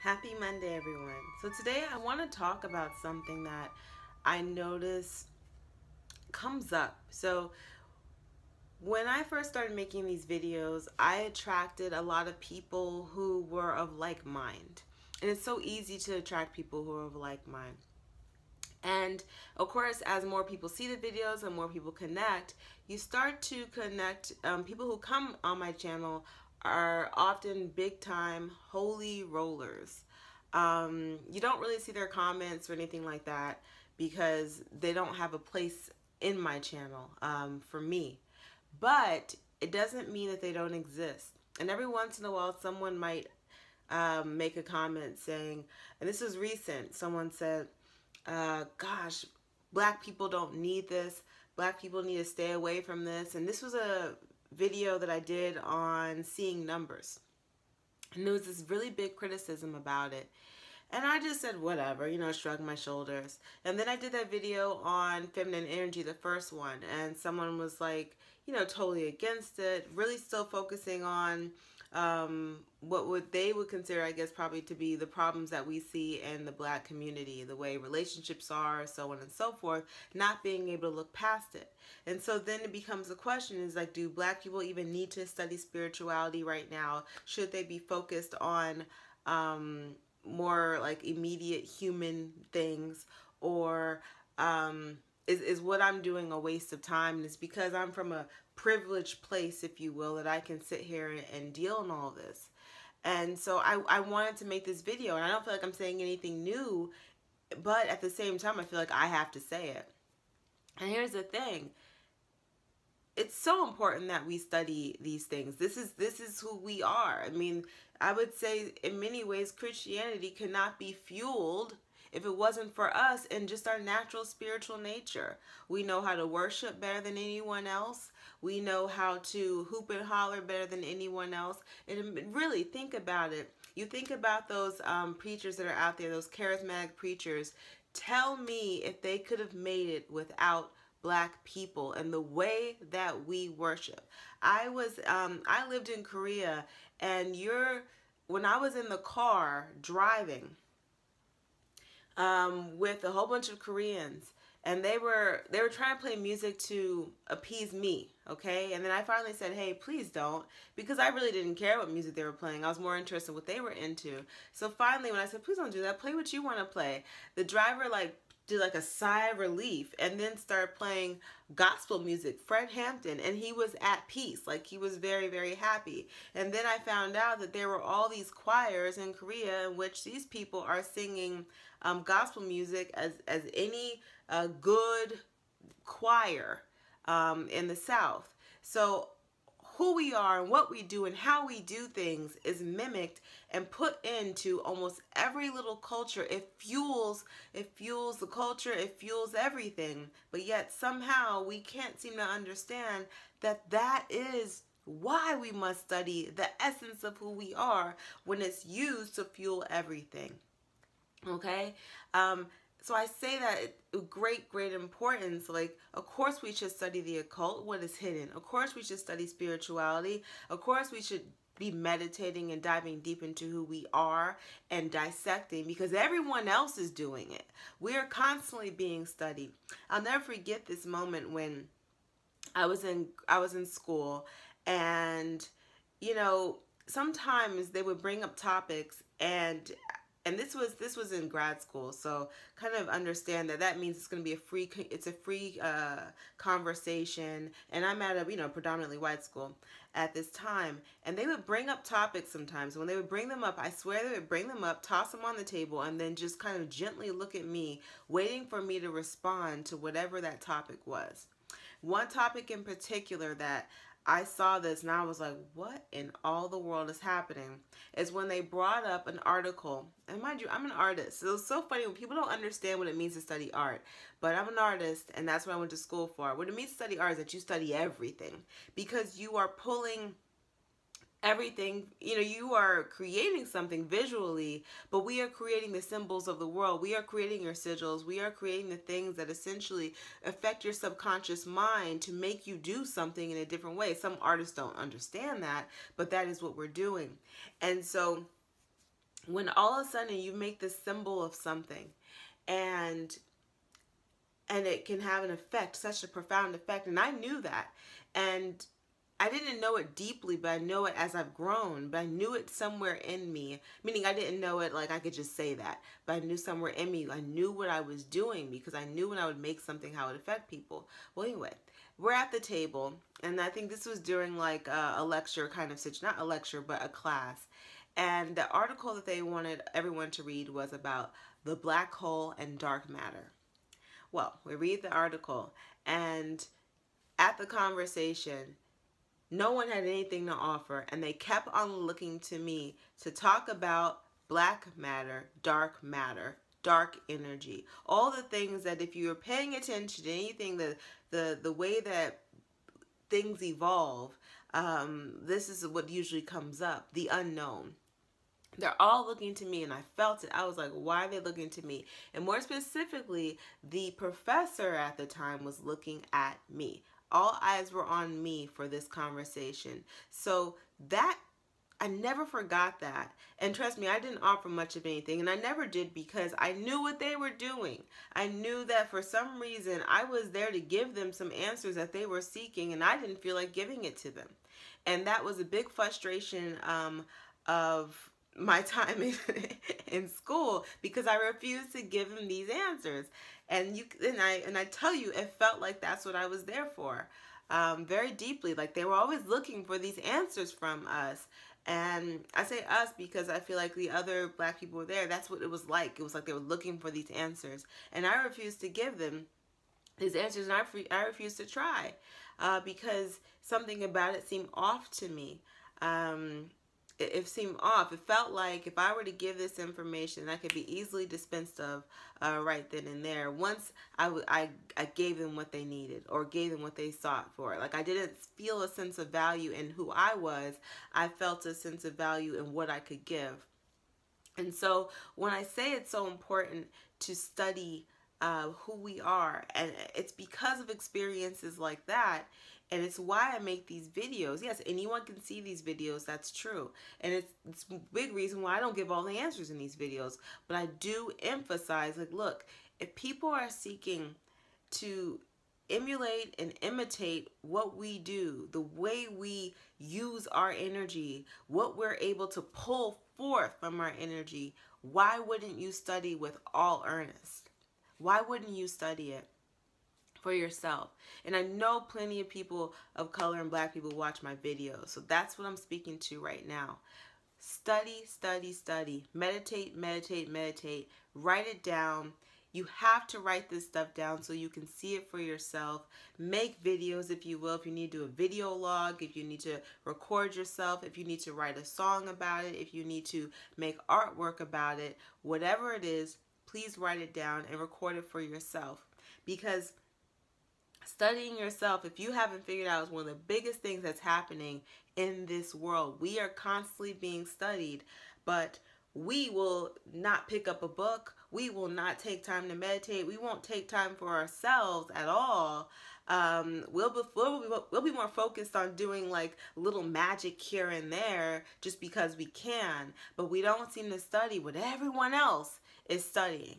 Happy Monday, everyone. So, today I want to talk about something that I notice comes up. So, when I first started making these videos, I attracted a lot of people who were of like mind. And it's so easy to attract people who are of like mind. And of course, as more people see the videos and more people connect, you start to connect. People who come on my channel are often big time holy rollers. You don't really see their comments or anything like that because they don't have a place in my channel for me. But it doesn't mean that they don't exist. And every once in a while, someone might make a comment saying, and this was recent, someone said, gosh, black people don't need this. Black people need to stay away from this. And this was a video that I did on seeing numbers. And there was this really big criticism about it. And I just said, whatever, shrugged my shoulders. And then I did that video on feminine energy, the first one. And someone was like, totally against it, really still focusing on what they would consider, I guess, probably to be the problems that we see in the black community, the way relationships are, so on and so forth, not being able to look past it. And so then it becomes a question is like, do black people even need to study spirituality right now? Should they be focused on more like immediate human things, or is what I'm doing a waste of time? And it's because I'm from a privileged place, if you will, that I can sit here and deal in all this. And so I wanted to make this video, and I don't feel like I'm saying anything new, but at the same time I feel like I have to say it. And here's the thing. It's so important that we study these things. This is who we are. I mean, I would say in many ways Christianity cannot be fueled if it wasn't for us and just our natural spiritual nature. We know how to worship better than anyone else. We know how to hoop and holler better than anyone else. And really, think about it. You think about those preachers that are out there, those charismatic preachers. Tell me if they could have made it without black people and the way that we worship. I lived in Korea, and when I was in the car driving with a whole bunch of Koreans, and they were trying to play music to appease me, okay? And then I finally said, hey, please don't, because I really didn't care what music they were playing. I was more interested in what they were into. So finally, when I said, please don't do that, play what you want to play, the driver did a sigh of relief and then started playing gospel music, Fred Hampton, and he was at peace. Like, he was very, very happy. And then I found out that there were all these choirs in Korea in which these people are singing gospel music as any good choir in the South. So who we are and what we do and how we do things is mimicked and put into almost every little culture. It fuels the culture, it fuels everything. But yet somehow we can't seem to understand that that is why we must study the essence of who we are when it's used to fuel everything. Okay? So I say that great importance. Like, of course we should study the occult, what is hidden. Of course we should study spirituality. Of course we should be meditating and diving deep into who we are and dissecting, because everyone else is doing it. We are constantly being studied. I'll never forget this moment when I was in school, and sometimes they would bring up topics, and this was in grad school, so kind of understand that means it's going to be a free conversation, and I'm at a predominantly white school at this time, and they would bring up topics sometimes. When they would bring them up, I swear they would bring them up, toss them on the table, and then just kind of gently look at me, waiting for me to respond to whatever that topic was. One topic in particular that I saw this and I was like, what in all the world is happening, is when they brought up an article. And mind you, I'm an artist. So it's so funny when people don't understand what it means to study art. But I'm an artist, and that's what I went to school for. What it means to study art is that you study everything, because you are pulling everything, you are creating something visually, but we are creating the symbols of the world. We are creating your sigils. We are creating the things that essentially affect your subconscious mind to make you do something in a different way. Some artists don't understand that, but that is what we're doing. And so when all of a sudden you make this symbol of something, and it can have an effect, such a profound effect. And I knew that. And I didn't know it deeply, but I know it as I've grown. But I knew it somewhere in me, meaning I didn't know it like I could just say that, but I knew somewhere in me, I knew what I was doing, because I knew when I would make something, how it would affect people. Well, anyway, we're at the table, and I think this was during like a lecture kind of situation, not a lecture, but a class. And the article that they wanted everyone to read was about the black hole and dark matter. Well, we read the article, and at the conversation, no one had anything to offer, and they kept on looking to me to talk about black matter, dark energy, all the things that if you were paying attention to anything, the way that things evolve, this is what usually comes up, the unknown. They're all looking to me, and I felt it. I was like, why are they looking to me? And more specifically, the professor at the time was looking at me. All eyes were on me for this conversation. So that, I never forgot that. And trust me, I didn't offer much of anything, and I never did, because I knew what they were doing. I knew that for some reason I was there to give them some answers that they were seeking, and I didn't feel like giving it to them. And that was a big frustration of my time in school, because I refused to give them these answers. And I tell you, it felt like that's what I was there for, very deeply. Like they were always looking for these answers from us. And I say us because I feel like the other black people were there. That's what it was like. It was like they were looking for these answers, and I refused to give them these answers, and I refused to try, because something about it seemed off to me. It seemed off. It felt like if I were to give this information, I could be easily dispensed of right then and there. Once I gave them what they needed, or gave them what they sought for. Like I didn't feel a sense of value in who I was. I felt a sense of value in what I could give. And so when I say it's so important to study who we are, and it's because of experiences like that, and it's why I make these videos. Yes, anyone can see these videos, that's true. And it's a big reason why I don't give all the answers in these videos. But I do emphasize, like, look, if people are seeking to emulate and imitate what we do, the way we use our energy, what we're able to pull forth from our energy, why wouldn't you study with all earnest? Why wouldn't you study it for yourself? And I know plenty of people of color and black people watch my videos, so that's what I'm speaking to right now. Study, study, study. Meditate, meditate, meditate. Write it down. You have to write this stuff down so you can see it for yourself. Make videos, if you will. If you need to do a video log, if you need to record yourself, if you need to write a song about it, if you need to make artwork about it, whatever it is, please write it down and record it for yourself. Because studying yourself, if you haven't figured out, is one of the biggest things that's happening in this world. We are constantly being studied, but we will not pick up a book. We will not take time to meditate. We won't take time for ourselves at all. We'll be more focused on doing like little magic here and there just because we can, but we don't seem to study what everyone else is studying.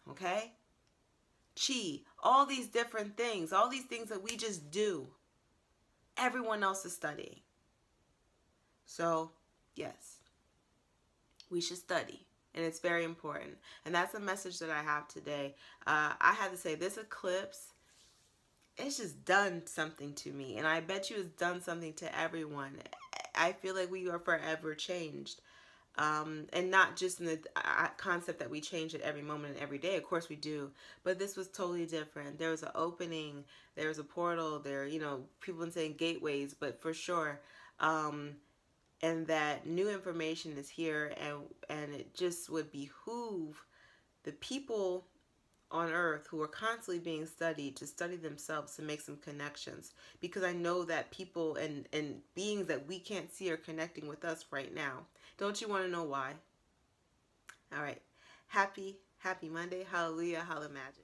Okay? Chi, all these different things, all these things that we just do, everyone else is studying. So, yes, we should study, and it's very important. And that's a message that I have today. I had to say, this eclipse, it's just done something to me, and I bet you it's done something to everyone. I feel like we are forever changed. And not just in the concept that we change at every moment and every day. Of course we do, but this was totally different. There was an opening, there was a portal, there, you know, people have been saying gateways, but for sure, and that new information is here, and it just would behoove the people on earth who are constantly being studied to study themselves, to make some connections, because I know that people and beings that we can't see are connecting with us right now. Don't you want to know why? All right. Happy Monday. Hallelujah. Holla magic.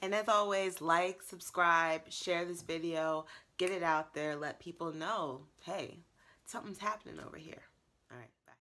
And as always, like, subscribe, share this video, get it out there, let people know, hey, something's happening over here. All right.